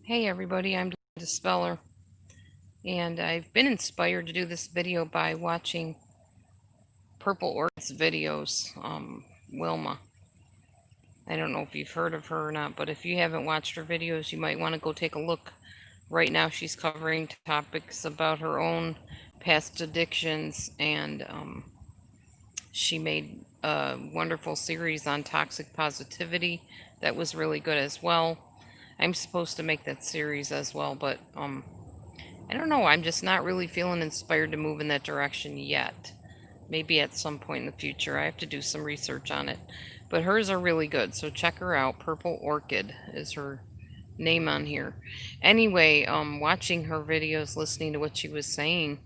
Hey everybody, I'm the Speller, and I've been inspired to do this video by watching Purple Orchid's videos. Wilma. I don't know if you've heard of her or not, but if you haven't watched her videos, you might want to go take a look. Right now she's covering topics about her own past addictions, and she made a wonderful series on toxic positivity that was really good as well. I'm supposed to make that series as well, but I don't know, I'm just not really feeling inspired to move in that direction yet. Maybe at some point in the future. I have to do some research on it. But hers are really good, so check her out. Purple Orchid is her name on here. Anyway, watching her videos, listening to what she was saying,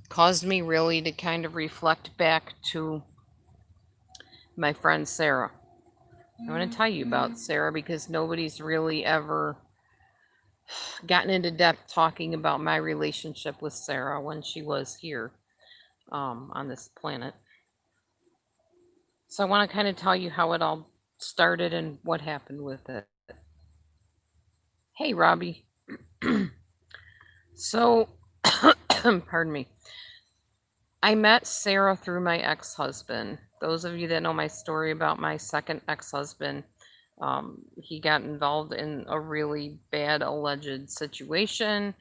caused me really to kind of reflect back to my friend Sara. I want to tell you about Sara because nobody's really ever gotten into depth talking about my relationship with Sara when she was here on this planet. So I want to kind of tell you how it all started and what happened with it. Hey, Robbie. So, pardon me. I met Sara through my ex-husband. Those of you that know my story about my second ex-husband, he got involved in a really bad alleged situation.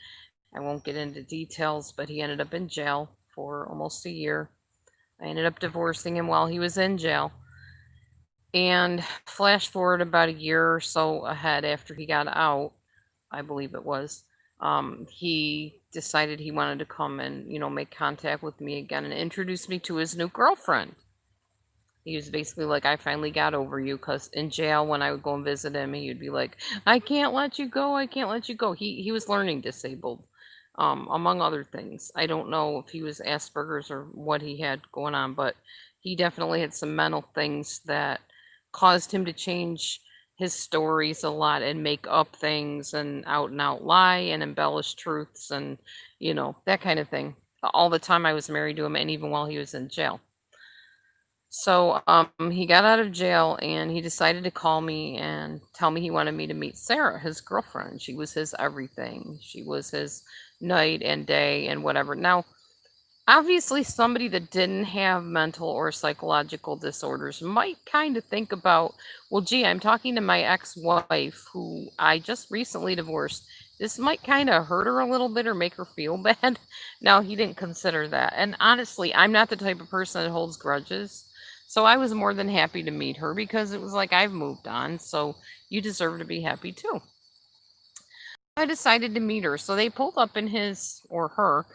I won't get into details, but he ended up in jail for almost a year. I ended up divorcing him while he was in jail. And flash forward about a year or so ahead after he got out, I believe it was, he decided he wanted to come and, make contact with me again and introduce me to his new girlfriend. He was basically like, I finally got over you, because in jail, when I would go and visit him, he would be like, I can't let you go, I can't let you go. He was learning disabled, among other things. I don't know if he was Asperger's or what he had going on, but he definitely had some mental things that caused him to change his stories a lot and make up things and out lie and embellish truths and, that kind of thing. All the time I was married to him and even while he was in jail. So he got out of jail and he decided to call me and tell me he wanted me to meet Sara, his girlfriend. She was his everything. She was his night and day and whatever. Now, obviously, somebody that didn't have mental or psychological disorders might kind of think about, well, gee, I'm talking to my ex-wife who I just recently divorced. This might kind of hurt her a little bit or make her feel bad. No, he didn't consider that. And honestly, I'm not the type of person that holds grudges. So I was more than happy to meet her because it was like, I've moved on, so you deserve to be happy too. I decided to meet her. So they pulled up in his or her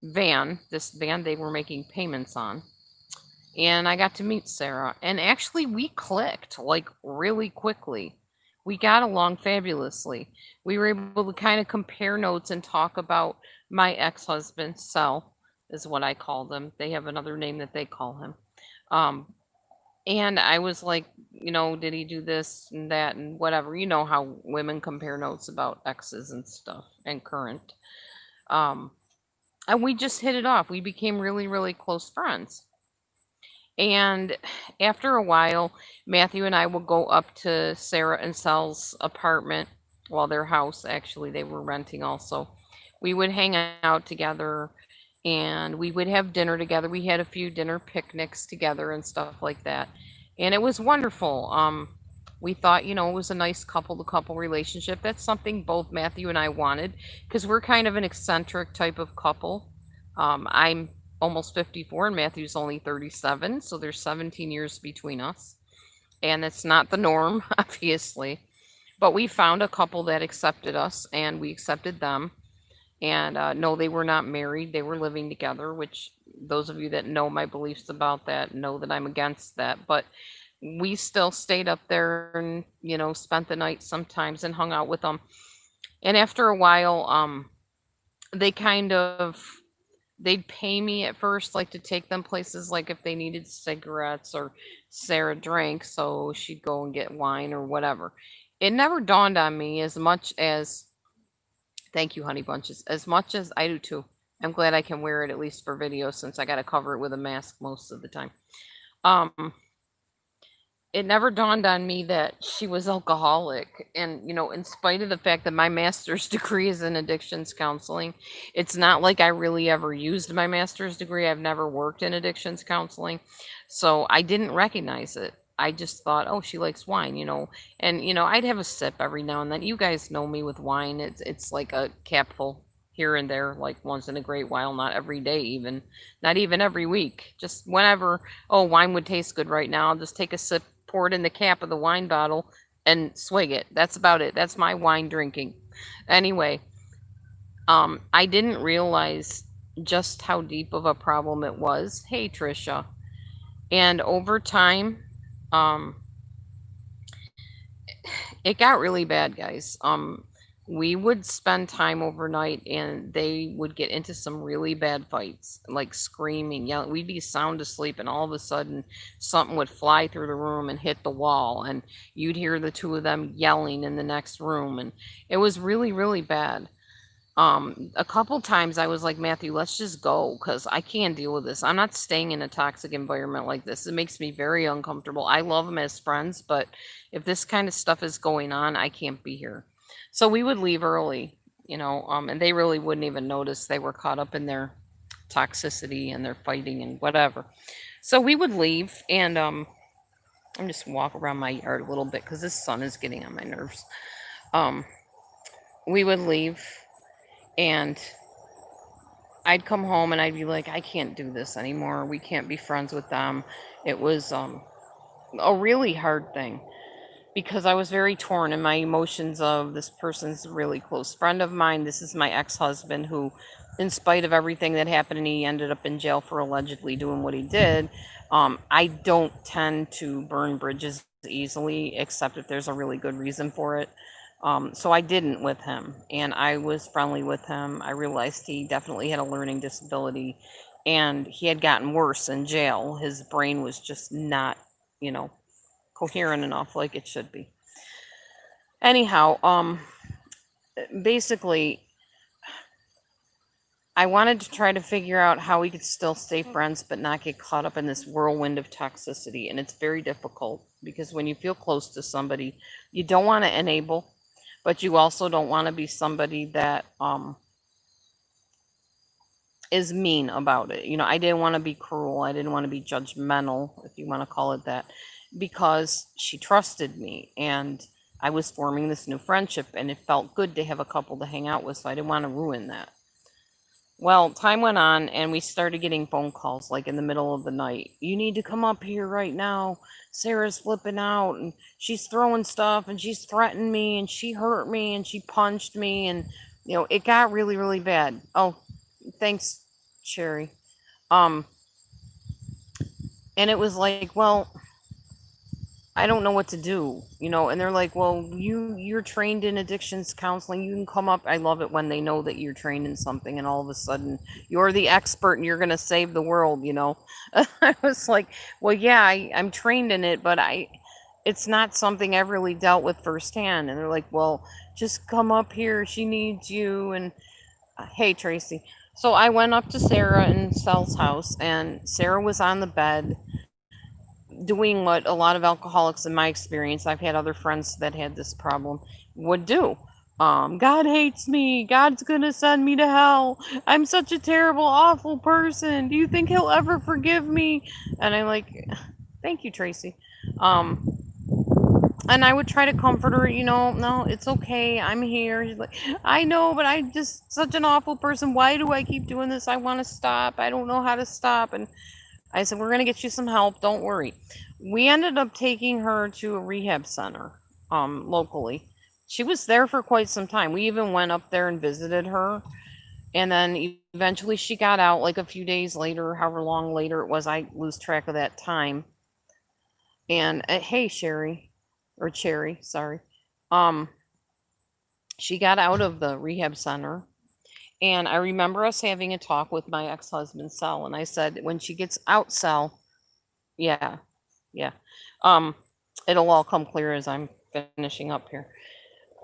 van, this van they were making payments on. And I got to meet Sara. And actually, we clicked like really quickly. We got along fabulously. We were able to kind of compare notes and talk about my ex husband, Sel, is what I call them. They have another name that they call him. Um, and I was like, did he do this and that and whatever? You know how women compare notes about exes and stuff and current. Um, and we just hit it off. We became really, really close friends. And after a while, Matthew and I would go up to Sara and Sel's apartment, well, their house, actually, they were renting also. We would hang out together and we would have dinner together. We had a few dinner picnics together and stuff like that. And it was wonderful. We thought, it was a nice couple to couple relationship. That's something both Matthew and I wanted because we're kind of an eccentric type of couple. I'm almost 54 and Matthew's only 37, so there's 17 years between us. And it's not the norm, obviously. But we found a couple that accepted us and we accepted them. And no, they were not married. They were living together, which those of you that know my beliefs about that know that I'm against that. But we still stayed up there and, spent the night sometimes and hung out with them. And after a while, they kind of, they'd pay me at first, like to take them places, like if they needed cigarettes or Sara drank, so she'd go and get wine or whatever. It never dawned on me as much as, thank you, honey bunches, as much as I do too. I'm glad I can wear it at least for video since I got to cover it with a mask most of the time. it never dawned on me that she was alcoholic. And, in spite of the fact that my master's degree is in addictions counseling, it's not like I really ever used my master's degree. I've never worked in addictions counseling. So I didn't recognize it. I just thought, oh, she likes wine. And, I'd have a sip every now and then. You guys know me with wine. It's like a capful here and there, like once in a great while, not every day, even not even every week, just whenever. Oh, wine would taste good right now. I'll just take a sip, pour it in the cap of the wine bottle, and swig it. That's about it. That's my wine drinking. Anyway, I didn't realize just how deep of a problem it was. Hey, Trisha. And over time, um, it got really bad, guys. We would spend time overnight and they would get into some really bad fights, like screaming, yelling. We'd be sound asleep and all of a sudden something would fly through the room and hit the wall, and you'd hear the two of them yelling in the next room, and it was really, really bad. A couple times I was like, Matthew, let's just go because I can't deal with this. I'm not staying in a toxic environment like this. It makes me very uncomfortable. I love them as friends, but if this kind of stuff is going on, I can't be here. So we would leave early, and they really wouldn't even notice. They were caught up in their toxicity and their fighting and whatever. So we would leave, and I'm just walk around my yard a little bit because this sun is getting on my nerves. Um, we would leave, and I'd come home and I'd be like, I can't do this anymore. We can't be friends with them. It was a really hard thing because I was very torn in my emotions of this person's a really close friend of mine. This is my ex-husband who, in spite of everything that happened and he ended up in jail for allegedly doing what he did, I don't tend to burn bridges easily, except if there's a really good reason for it. So I didn't with him, and I was friendly with him. I realized he definitely had a learning disability, and he had gotten worse in jail. His brain was just not, you know, coherent enough like it should be. Anyhow, basically, I wanted to try to figure out how we could still stay friends but not get caught up in this whirlwind of toxicity. And it's very difficult because when you feel close to somebody, you don't want to enable, but you also don't want to be somebody that is mean about it. I didn't want to be cruel. I didn't want to be judgmental, if you want to call it that, because she trusted me and I was forming this new friendship and it felt good to have a couple to hang out with, so I didn't want to ruin that. Well, time went on and we started getting phone calls like in the middle of the night. You need to come up here right now. Sarah's flipping out and she's throwing stuff and she's threatened me and she hurt me and she punched me, and it got really, really bad. Oh, thanks, Sherry. Um and it was like, well, I don't know what to do, and they're like, well, you're trained in addictions counseling. You can come up. I love it when they know that you're trained in something and all of a sudden you're the expert and you're going to save the world. I was like, well, yeah, I'm trained in it, but it's not something I've really dealt with firsthand. And they're like, well, just come up here. She needs you. And hey, Tracy. So I went up to Sarah and Sal's house, and Sarah was on the bed doing what a lot of alcoholics, in my experience, I've had other friends that had this problem, would do. God hates me. God's gonna send me to hell. I'm such a terrible, awful person. Do you think he'll ever forgive me? And I'm like, thank you, Tracy. Um, and I would try to comfort her, no, it's okay. I'm here. She's like, I know, but I'm just such an awful person. Why do I keep doing this? I want to stop. I don't know how to stop. And I said, we're going to get you some help. Don't worry. We ended up taking her to a rehab center locally. She was there for quite some time. We even went up there and visited her. And then eventually she got out like a few days later, however long later it was. I lose track of that time. And hey, Sherry, or Cherry, sorry. Um, she got out of the rehab center. And I remember us having a talk with my ex-husband, Sal, and I said, when she gets out, Sal, yeah, yeah, um, it'll all come clear as I'm finishing up here.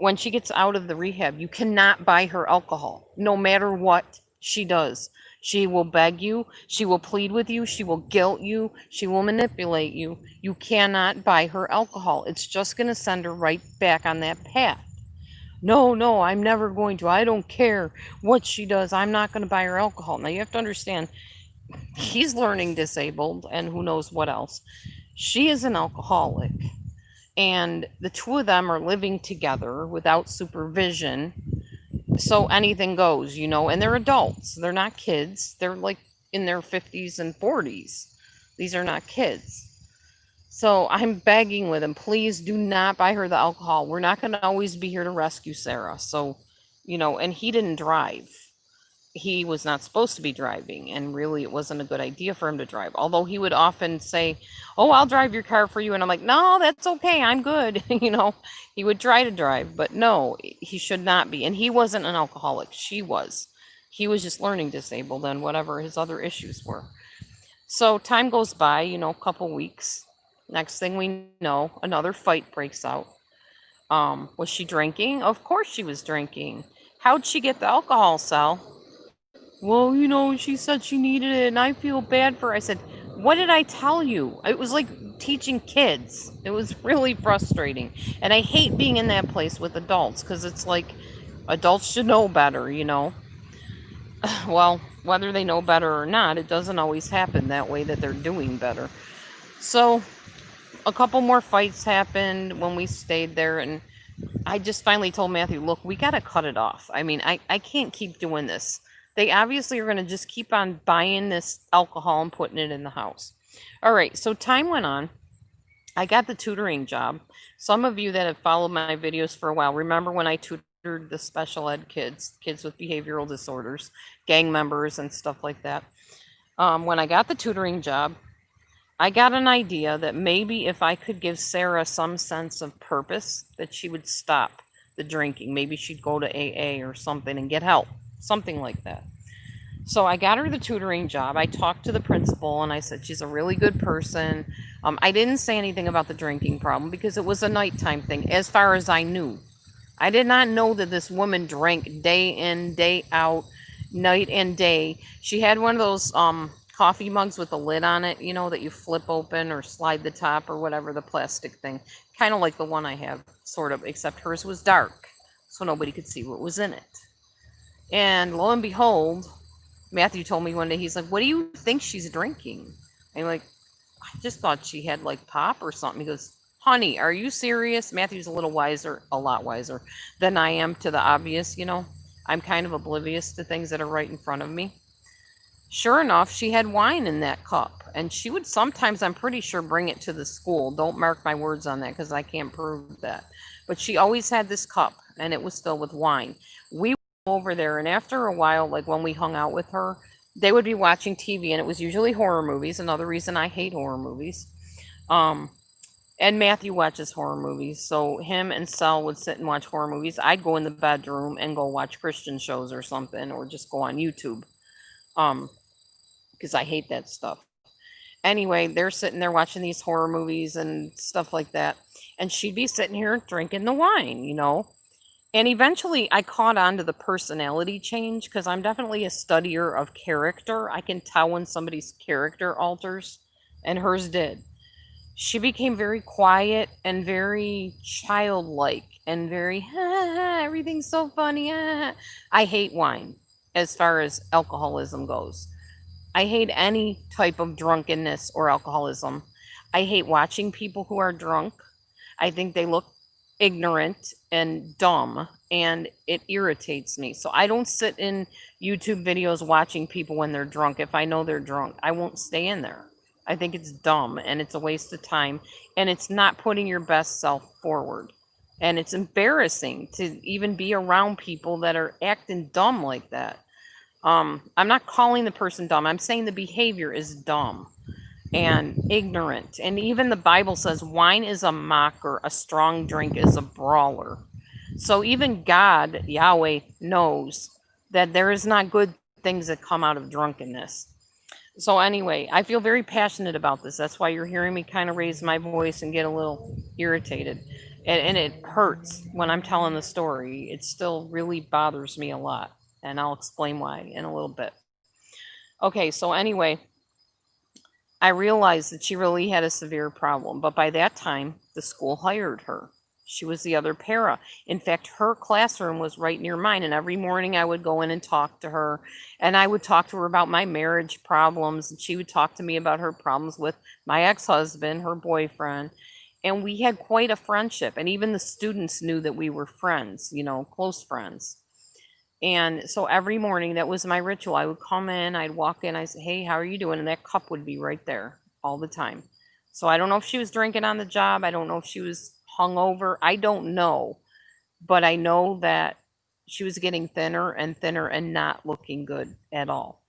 When she gets out of the rehab, you cannot buy her alcohol, no matter what. She does. She will beg you. She will plead with you. She will guilt you. She will manipulate you. You cannot buy her alcohol. It's just going to send her right back on that path. No, no, I'm never going to. I don't care what she does. I'm not going to buy her alcohol. Now, you have to understand, he's learning disabled and who knows what else. She is an alcoholic. And the two of them are living together without supervision, so anything goes, and they're adults. They're not kids. They're like in their 50s and 40s. These are not kids. So I'm begging with him, please do not buy her the alcohol. We're not going to always be here to rescue Sarah. So, and he didn't drive. He was not supposed to be driving, and really it wasn't a good idea for him to drive. Although he would often say, "Oh, I'll drive your car for you." And I'm like, "No, that's okay. I'm good." He would try to drive, but no, he should not be. And he wasn't an alcoholic. She was. He was just learning disabled and whatever his other issues were. So time goes by, a couple weeks. Next thing we know, another fight breaks out. Was she drinking? Of course she was drinking. How'd she get the alcohol, Sal? Well, she said she needed it and I feel bad for her. I said, what did I tell you? It was like teaching kids. It was really frustrating. And I hate being in that place with adults because it's like adults should know better, Well, whether they know better or not, it doesn't always happen that way that they're doing better. So a couple more fights happened when we stayed there, and I just finally told Matthew, look, we got to cut it off. I mean, I can't keep doing this. They obviously are going to just keep on buying this alcohol and putting it in the house. All right, so time went on. I got the tutoring job. Some of you that have followed my videos for a while remember when I tutored the special ed kids with behavioral disorders, gang members and stuff like that. When I got the tutoring job, I got an idea that maybe if I could give Sarah some sense of purpose, that she would stop the drinking. Maybe she'd go to AA or something and get help, something like that. So I got her the tutoring job. I talked to the principal and I said, she's a really good person. I didn't say anything about the drinking problem because it was a nighttime thing, as far as I knew. I did not know that this woman drank day in, day out, night and day. She had one of those coffee mugs with a lid on it, that you flip open or slide the top or whatever, the plastic thing. Kind of like the one I have, sort of, except hers was dark, so nobody could see what was in it. And lo and behold, Matthew told me one day, he's like, what do you think she's drinking? I'm like, I just thought she had like pop or something. He goes, honey, are you serious? Matthew's a lot wiser than I am to the obvious, I'm kind of oblivious to things that are right in front of me. Sure enough, she had wine in that cup. And she would sometimes, I'm pretty sure, bring it to the school. Don't mark my words on that because I can't prove that. But she always had this cup and it was filled with wine. We over there, and after a while, like when we hung out with her, they would be watching TV, and it was usually horror movies. Another reason I hate horror movies. And Matthew watches horror movies, so him and Sel would sit and watch horror movies. I'd go in the bedroom and go watch Christian shows or something, or just go on YouTube, because I hate that stuff. Anyway, they're sitting there watching these horror movies and stuff like that, and she'd be sitting here drinking the wine, And eventually I caught on to the personality change because I'm definitely a studier of character. I can tell when somebody's character alters, and hers did. She became very quiet and very childlike and very, everything's so funny. I hate wine as far as alcoholism goes. I hate any type of drunkenness or alcoholism. I hate watching people who are drunk. I think they look ignorant and dumb, and it irritates me. So I don't sit in YouTube videos watching people when they're drunk. If I know they're drunk, I won't stay in there. I think it's dumb and it's a waste of time, and it's not putting your best self forward. And it's embarrassing to even be around people that are acting dumb like that. I'm not calling the person dumb. I'm saying the behavior is dumb and ignorant. And even the Bible says wine is a mocker, a strong drink is a brawler. So even God, Yahweh, knows that there is not good things that come out of drunkenness. So anyway, I feel very passionate about this. That's why you're hearing me kind of raise my voice and get a little irritated. And it hurts when I'm telling the story. It still really bothers me a lot. and I'll explain why in a little bit. Okay, so anyway, I realized that she really had a severe problem, but by that time, the school hired her. She was the other para. In fact, her classroom was right near mine, and every morning I would go in and talk to her, and I would talk to her about my marriage problems, and she would talk to me about her problems with my ex-husband, her boyfriend, and we had quite a friendship, and even the students knew that we were friends, close friends. And so every morning, that was my ritual. I would come in, I'd walk in, I'd say, "Hey, how are you doing?" And that cup would be right there all the time. So I don't know if she was drinking on the job. I don't know if she was hungover. I don't know. But I know that she was getting thinner and not looking good at all.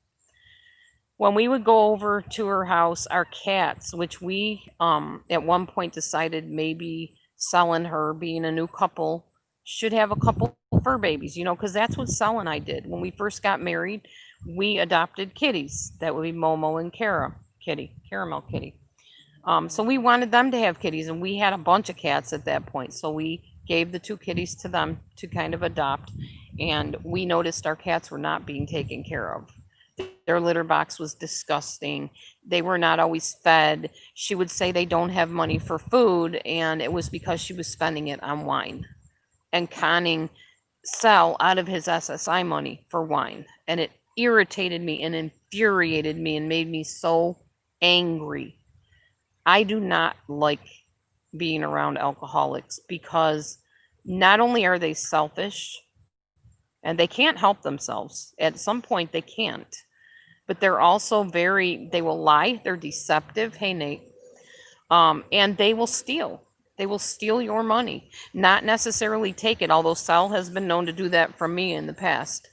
When we would go over to her house, our cats, which we at one point decided maybe selling her, being a new couple, should have a couple fur babies, because that's what Sel and I did. When we first got married, we adopted kitties. That would be Momo and Caramel Kitty. So we wanted them to have kitties, and we had a bunch of cats at that point. So we gave the two kitties to them to kind of adopt, and we noticed our cats were not being taken care of. Their litter box was disgusting. They were not always fed. She would say they don't have money for food, and it was because she was spending it on wine and conning Sal out of his SSI money for wine. And it irritated me and infuriated me and made me so angry. I do not like being around alcoholics because not only are they selfish and they can't help themselves, at some point they can't, but they're also they will lie, they're deceptive. Hey, Nate. And they will steal. They will steal your money, not necessarily take it, although Sal has been known to do that from me in the past.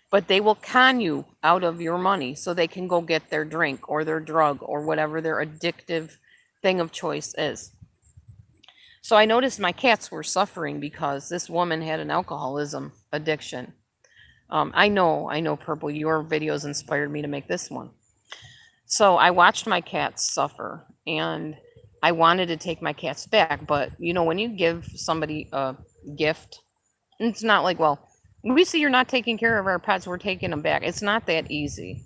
But they will con you out of your money so they can go get their drink or their drug or whatever their addictive thing of choice is. So I noticed my cats were suffering because this woman had an alcoholism addiction. I know, Purple, your videos inspired me to make this one. So I watched my cats suffer, and I wanted to take my cats back. But, when you give somebody a gift, it's not like, well, we see you're not taking care of our pets, we're taking them back. It's not that easy.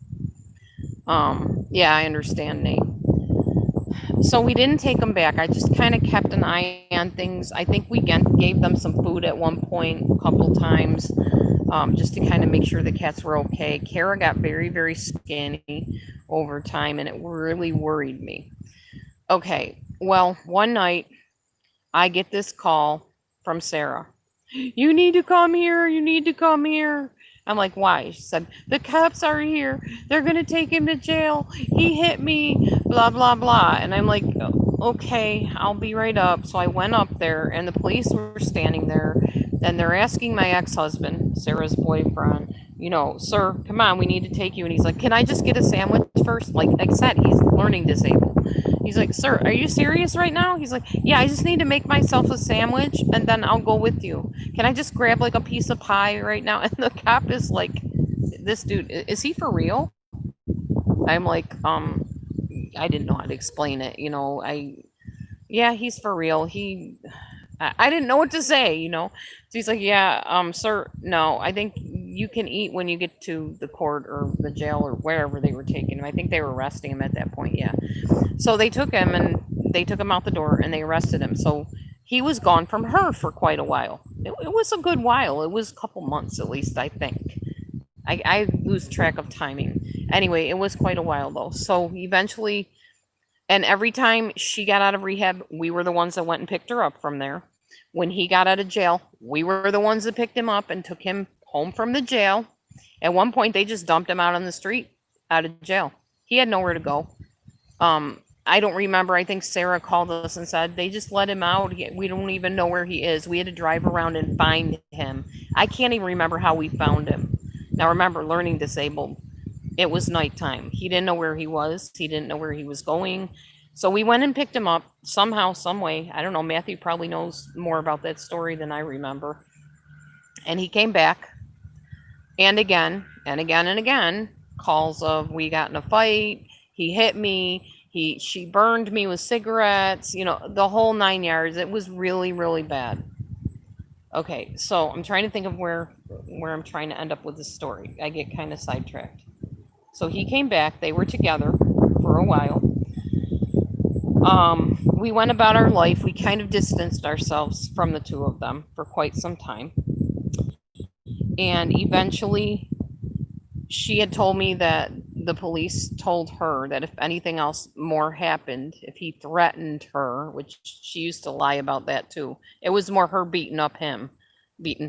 Yeah, I understand, Nate. So we didn't take them back. I just kind of kept an eye on things. I think we gave them some food at one point, a couple times, just to kind of make sure the cats were okay. Kara got very, very skinny over time, and it really worried me. Okay, well, one night I get this call from Sara. "You need to come here. You need to come here." I'm like, "Why?" She said, "The cops are here. They're going to take him to jail. He hit me, blah, blah, blah." And I'm like, "Okay, I'll be right up." So I went up there, and the police were standing there, and they're asking my ex-husband, Sarah's boyfriend, "Sir, come on, we need to take you." And he's like, "Can I just get a sandwich first?" Like I said, he's learning disabled. He's like, "Sir, are you serious right now?" He's like, "Yeah, I just need to make myself a sandwich and then I'll go with you. Can I just grab like a piece of pie right now?" And the cop is like, "This dude, is he for real?" I'm like, I didn't know how to explain it. Yeah, he's for real. I didn't know what to say. So he's like, "Yeah, sir, no, I think you can eat when you get to the court or the jail or wherever they were taking him." I think they were arresting him at that point. Yeah. So they took him out the door and they arrested him. So he was gone from her for quite a while. It was a good while. It was a couple months at least, I think. I lose track of timing. Anyway, it was quite a while though. So eventually, and every time she got out of rehab, we were the ones that went and picked her up from there. When he got out of jail, we were the ones that picked him up and took him home from the jail. At one point, they just dumped him out on the street, out of jail. He had nowhere to go. I don't remember. I think Sara called us and said they just let him out. We don't even know where he is. We had to drive around and find him. I can't even remember how we found him. Now remember, learning disabled. It was nighttime. He didn't know where he was. He didn't know where he was going. So we went and picked him up somehow, some way. I don't know. Matthew probably knows more about that story than I remember. And he came back. And again, and again, and again, calls of, "We got in a fight. He hit me. She burned me with cigarettes." The whole 9 yards. It was really, really bad. Okay, so I'm trying to think of where I'm trying to end up with the story. I get kind of sidetracked. So he came back. They were together for a while. We went about our life. We kind of distanced ourselves from the two of them for quite some time. And eventually, she had told me that the police told her that if anything else more happened, if he threatened her, which she used to lie about that too, it was more her beating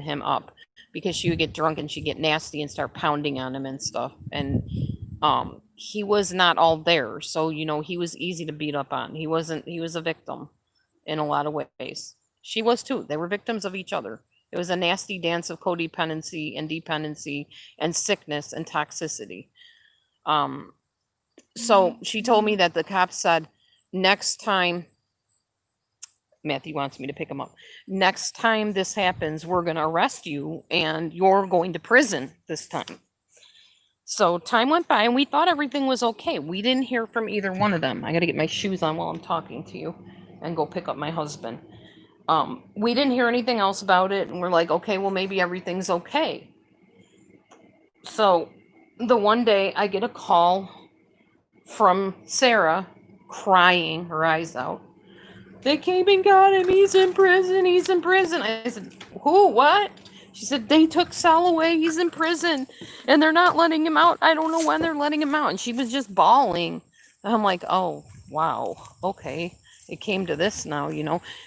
him up because she would get drunk and she'd get nasty and start pounding on him and stuff. And he was not all there, so he was easy to beat up on. He was a victim in a lot of ways. She was too. They were victims of each other. It was a nasty dance of codependency and dependency and sickness and toxicity. Um, so she told me that the cops said, next time, Matthew wants me to pick him up. Next time this happens, we're going to arrest you and you're going to prison this time. So time went by and we thought everything was okay. We didn't hear from either one of them. I got to get my shoes on while I'm talking to you and go pick up my husband. We didn't hear anything else about it, and we're like, okay, well, maybe everything's okay. So the one day I get a call from Sara crying her eyes out. They came and got him. He's in prison. He's in prison. I said, who? What? She said, they took Sal away. He's in prison and they're not letting him out. I don't know when they're letting him out. And she was just bawling. And I'm like, oh, wow. Okay. It came to this now.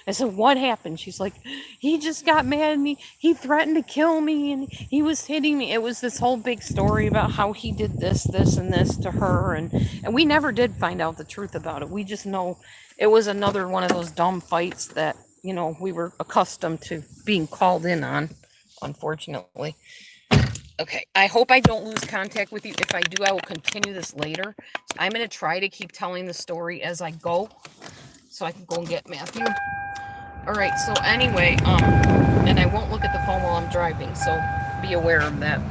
I said, what happened? She's like, he just got mad and he threatened to kill me and he was hitting me. It was this whole big story about how he did this, and this to her. And we never did find out the truth about it. We just know it was another one of those dumb fights that, we were accustomed to being called in on, unfortunately. Okay, I hope I don't lose contact with you. If I do, I will continue this later. I'm going to try to keep telling the story as I go so I can go and get Matthew. All right, so anyway, and I won't look at the phone while I'm driving, so be aware of that.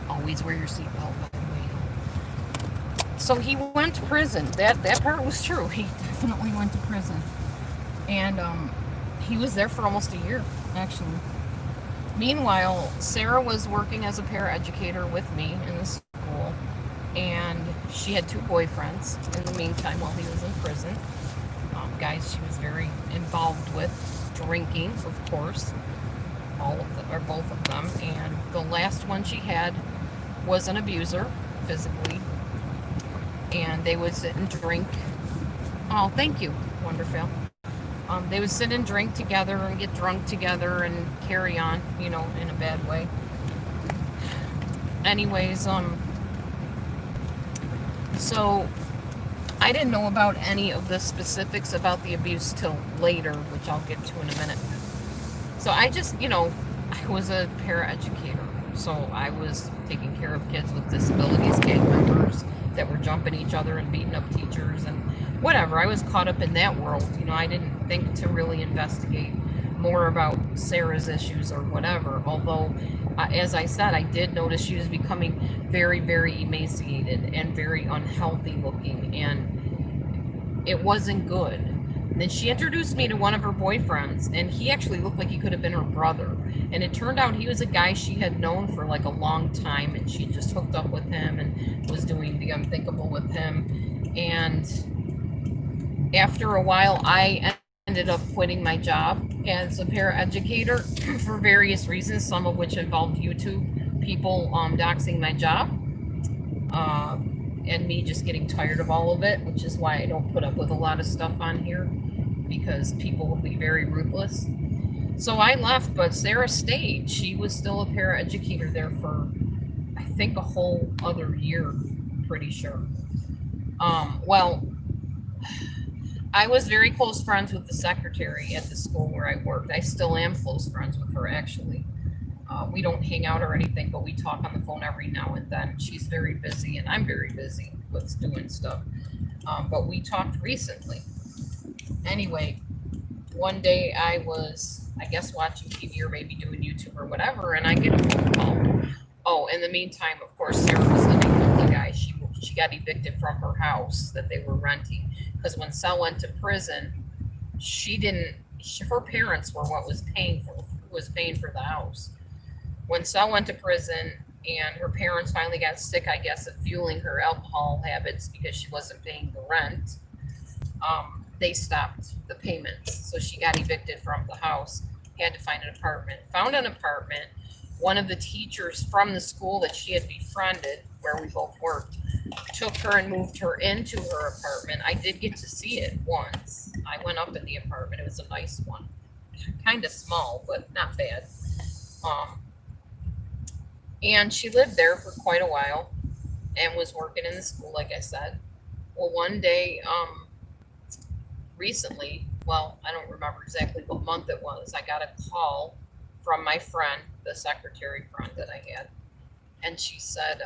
Always wear your seatbelt, by the way. So he went to prison. That part was true. He definitely went to prison. And he was there for almost a year, actually. Meanwhile, Sara was working as a paraeducator with me in the school, and she had 2 boyfriends in the meantime while he was in prison. Guys she was very involved with, drinking, of course, all of them, or both of them, and the last one she had was an abuser, physically, and they would sit and drink. Oh, thank you, wonderful. They would sit and drink together and get drunk together and carry on, in a bad way. Anyways, so I didn't know about any of the specifics about the abuse till later, which I'll get to in a minute. So I just, I was a paraeducator, so I was taking care of kids with disabilities, gang members that were jumping each other and beating up teachers and whatever. I was caught up in that world. I didn't think to really investigate more about Sara's issues or whatever. Although, as I said, I did notice she was becoming very, very emaciated and very unhealthy looking, and it wasn't good. And then she introduced me to one of her boyfriends, and he actually looked like he could have been her brother. And it turned out he was a guy she had known for like a long time, and she just hooked up with him and was doing the unthinkable with him. And after a while, I ended up quitting my job as a paraeducator for various reasons, some of which involved YouTube people doxing my job, and me just getting tired of all of it, which is why I don't put up with a lot of stuff on here, because people will be very ruthless. So I left, but Sara stayed. She was still a paraeducator there for, I think, a whole other year, pretty sure. Well, I was very close friends with the secretary at the school where I worked. I still am close friends with her, actually. We don't hang out or anything, but we talk on the phone every now and then. She's very busy, and I'm very busy with doing stuff. But we talked recently. Anyway, one day I was, I guess, watching TV or maybe doing YouTube or whatever, and I get a phone call. Oh, in the meantime, of course, Sara was living with the guy. She got evicted from her house that they were renting, because when Sal went to prison, her parents were what was paying for who was paying for the house. When Sal went to prison and her parents finally got sick, I guess, of fueling her alcohol habits because she wasn't paying the rent, they stopped the payments. So she got evicted from the house, had to find an apartment. Found an apartment. One of the teachers from the school that she had befriended, where we both worked, took her and moved her into her apartment. I did get to see it once. I went up in the apartment. It was a nice one. Kind of small, but not bad. And she lived there for quite a while and was working in the school, like I said. Well, one day, recently, well, I don't remember exactly what month it was, I got a call from my friend, the secretary friend that I had. And she said,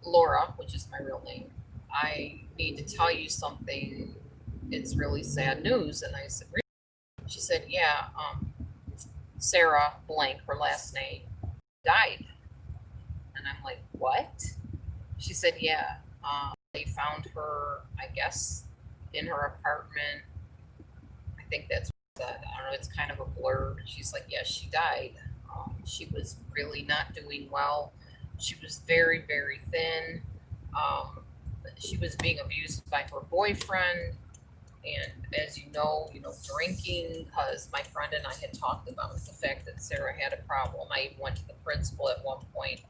Laura, which is my real name, I need to tell you something. It's really sad news. And I said, really? She said, yeah, Sara blank, her last name, died. And I'm like, what? She said, yeah, they found her, I guess, in her apartment. I think that's what it said. I don't know, it's kind of a blur. She's like, yes, she died. She was really not doing well. She was very, very thin. She was being abused by her boyfriend. And as you know, drinking, because my friend and I had talked about the fact that Sara had a problem. I even went to the principal at one point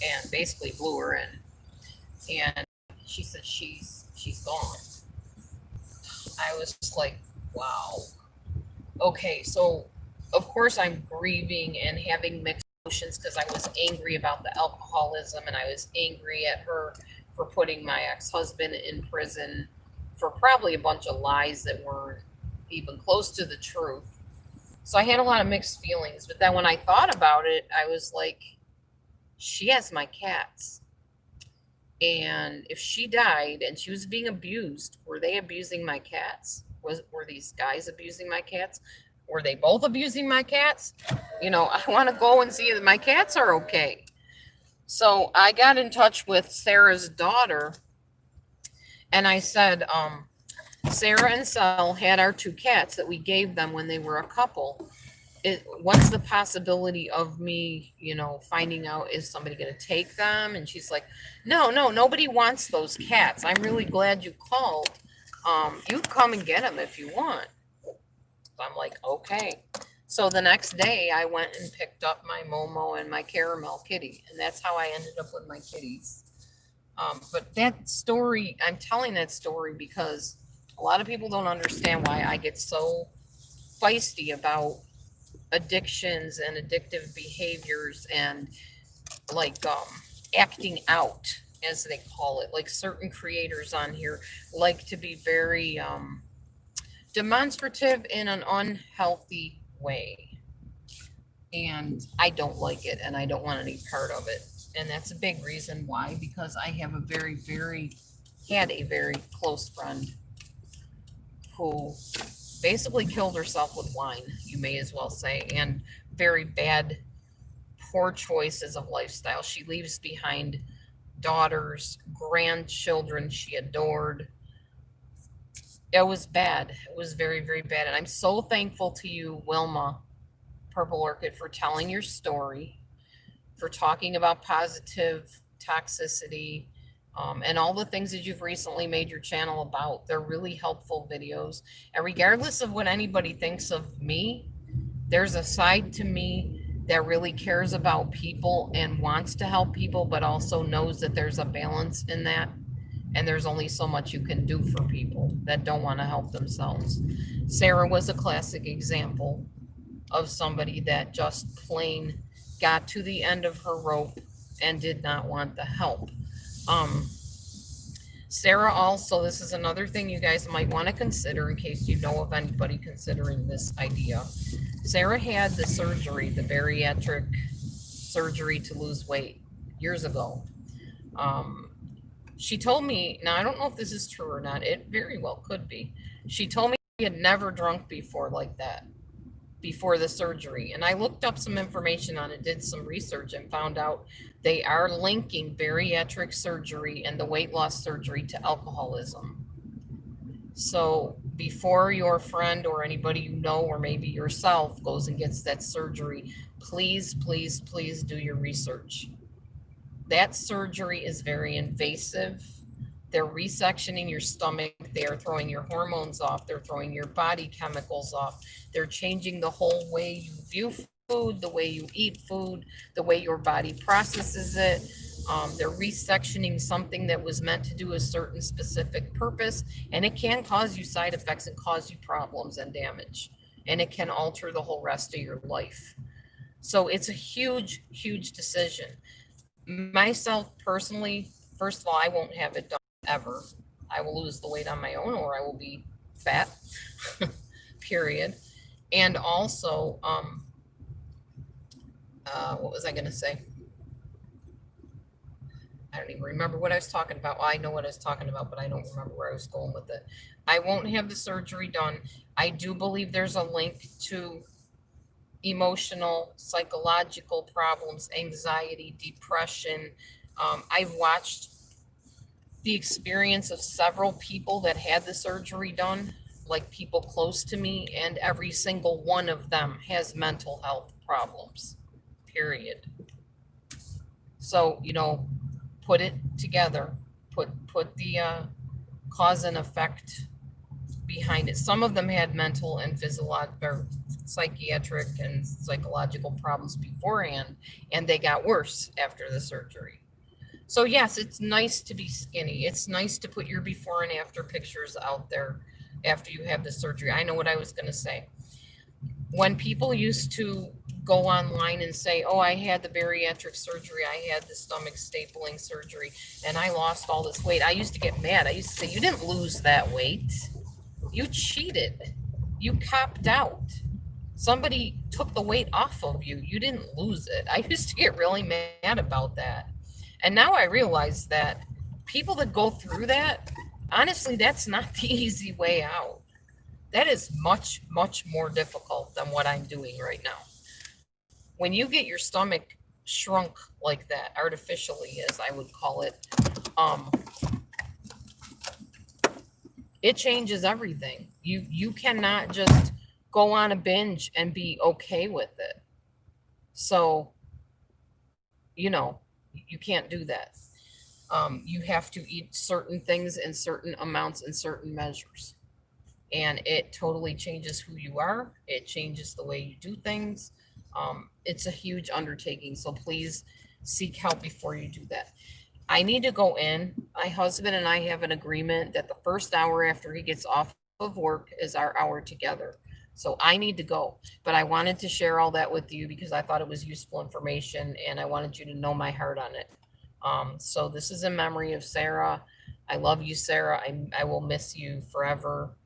and basically blew her in. And she said she's gone. I was just like, wow. Okay, so of course I'm grieving and having mixed emotions because I was angry about the alcoholism and I was angry at her for putting my ex-husband in prison for probably a bunch of lies that weren't even close to the truth. So I had a lot of mixed feelings. But then when I thought about it, I was like, she has my cats. And if she died and she was being abused, were they abusing my cats? Were these guys abusing my cats? Were they both abusing my cats? I want to go and see that my cats are okay. So I got in touch with Sara's daughter and I said, Sara and Sal had our two cats that we gave them when they were a couple. What's the possibility of me, finding out, is somebody going to take them? And she's like, no, nobody wants those cats. I'm really glad you called. You come and get them if you want. So I'm like, okay. So the next day I went and picked up my Momo and my Caramel kitty. And that's how I ended up with my kitties. But that story, I'm telling that story because a lot of people don't understand why I get so feisty about addictions and addictive behaviors and like acting out, as they call it. Like certain creators on here like to be very demonstrative in an unhealthy way. And I don't like it and I don't want any part of it. And that's a big reason why, because I have had a very close friend who basically killed herself with wine, you may as well say, and very bad, poor choices of lifestyle. She leaves behind daughters, grandchildren she adored. It was bad. It was very, very bad. And I'm so thankful to you, Wilma Purple Orchid, for telling your story, for talking about positive toxicity, and all the things that you've recently made your channel about. They're really helpful videos. And regardless of what anybody thinks of me, there's a side to me that really cares about people and wants to help people, but also knows that there's a balance in that. And there's only so much you can do for people that don't want to help themselves. Sara was a classic example of somebody that just plain got to the end of her rope and did not want the help. Sara also, this is another thing you guys might want to consider in case you know of anybody considering this idea. Sara had the surgery, the bariatric surgery to lose weight years ago. She told me, now I don't know if this is true or not, it very well could be. She told me she had never drunk before like that, before the surgery. And I looked up some information on it, did some research, and found out they are linking bariatric surgery and the weight loss surgery to alcoholism. So before your friend or anybody you know, or maybe yourself, goes and gets that surgery, please, please, please do your research. That surgery is very invasive. They're resectioning your stomach. They are throwing your hormones off. They're throwing your body chemicals off. They're changing the whole way you view food, the way you eat food, the way your body processes it. They're resectioning something that was meant to do a certain specific purpose, and it can cause you side effects and cause you problems and damage, and it can alter the whole rest of your life. So it's a huge, huge decision. Myself personally, first of all, I won't have it done ever. I will lose the weight on my own, or I will be fat, period. And also, what was I going to say? I don't even remember what I was talking about. Well, I know what I was talking about, but I don't remember where I was going with it. I won't have the surgery done. I do believe there's a link to emotional, psychological problems, anxiety, depression. I've watched the experience of several people that had the surgery done, like people close to me, and every single one of them has mental health problems, period. So, put it together, put the cause and effect behind it. Some of them had mental and physiological or psychiatric and psychological problems beforehand, and they got worse after the surgery. So yes, it's nice to be skinny. It's nice to put your before and after pictures out there after you have the surgery. I know what I was going to say. When people used to go online and say, "Oh, I had the bariatric surgery, I had the stomach stapling surgery, and I lost all this weight," I used to get mad. I used to say, "You didn't lose that weight. You cheated. You copped out. Somebody took the weight off of you. You didn't lose it." I used to get really mad about that. And now I realize that people that go through that, honestly, that's not the easy way out. That is much, much more difficult than what I'm doing right now. When you get your stomach shrunk like that, artificially, as I would call it, um, it changes everything. You cannot just go on a binge and be okay with it. So, you know, you can't do that. You have to eat certain things in certain amounts and certain measures. And it totally changes who you are. It changes the way you do things. It's a huge undertaking. So please seek help before you do that. I need to go in. My husband and I have an agreement that the first hour after he gets off of work is our hour together. So I need to go. But I wanted to share all that with you because I thought it was useful information and I wanted you to know my heart on it. So this is in memory of Sara. I love you, Sara. I will miss you forever.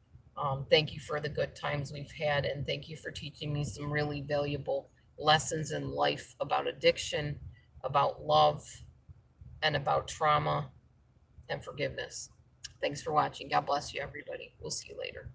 Thank you for the good times we've had, and thank you for teaching me some really valuable lessons in life about addiction, about love, and about trauma and forgiveness. Thanks for watching. God bless you, everybody. We'll see you later.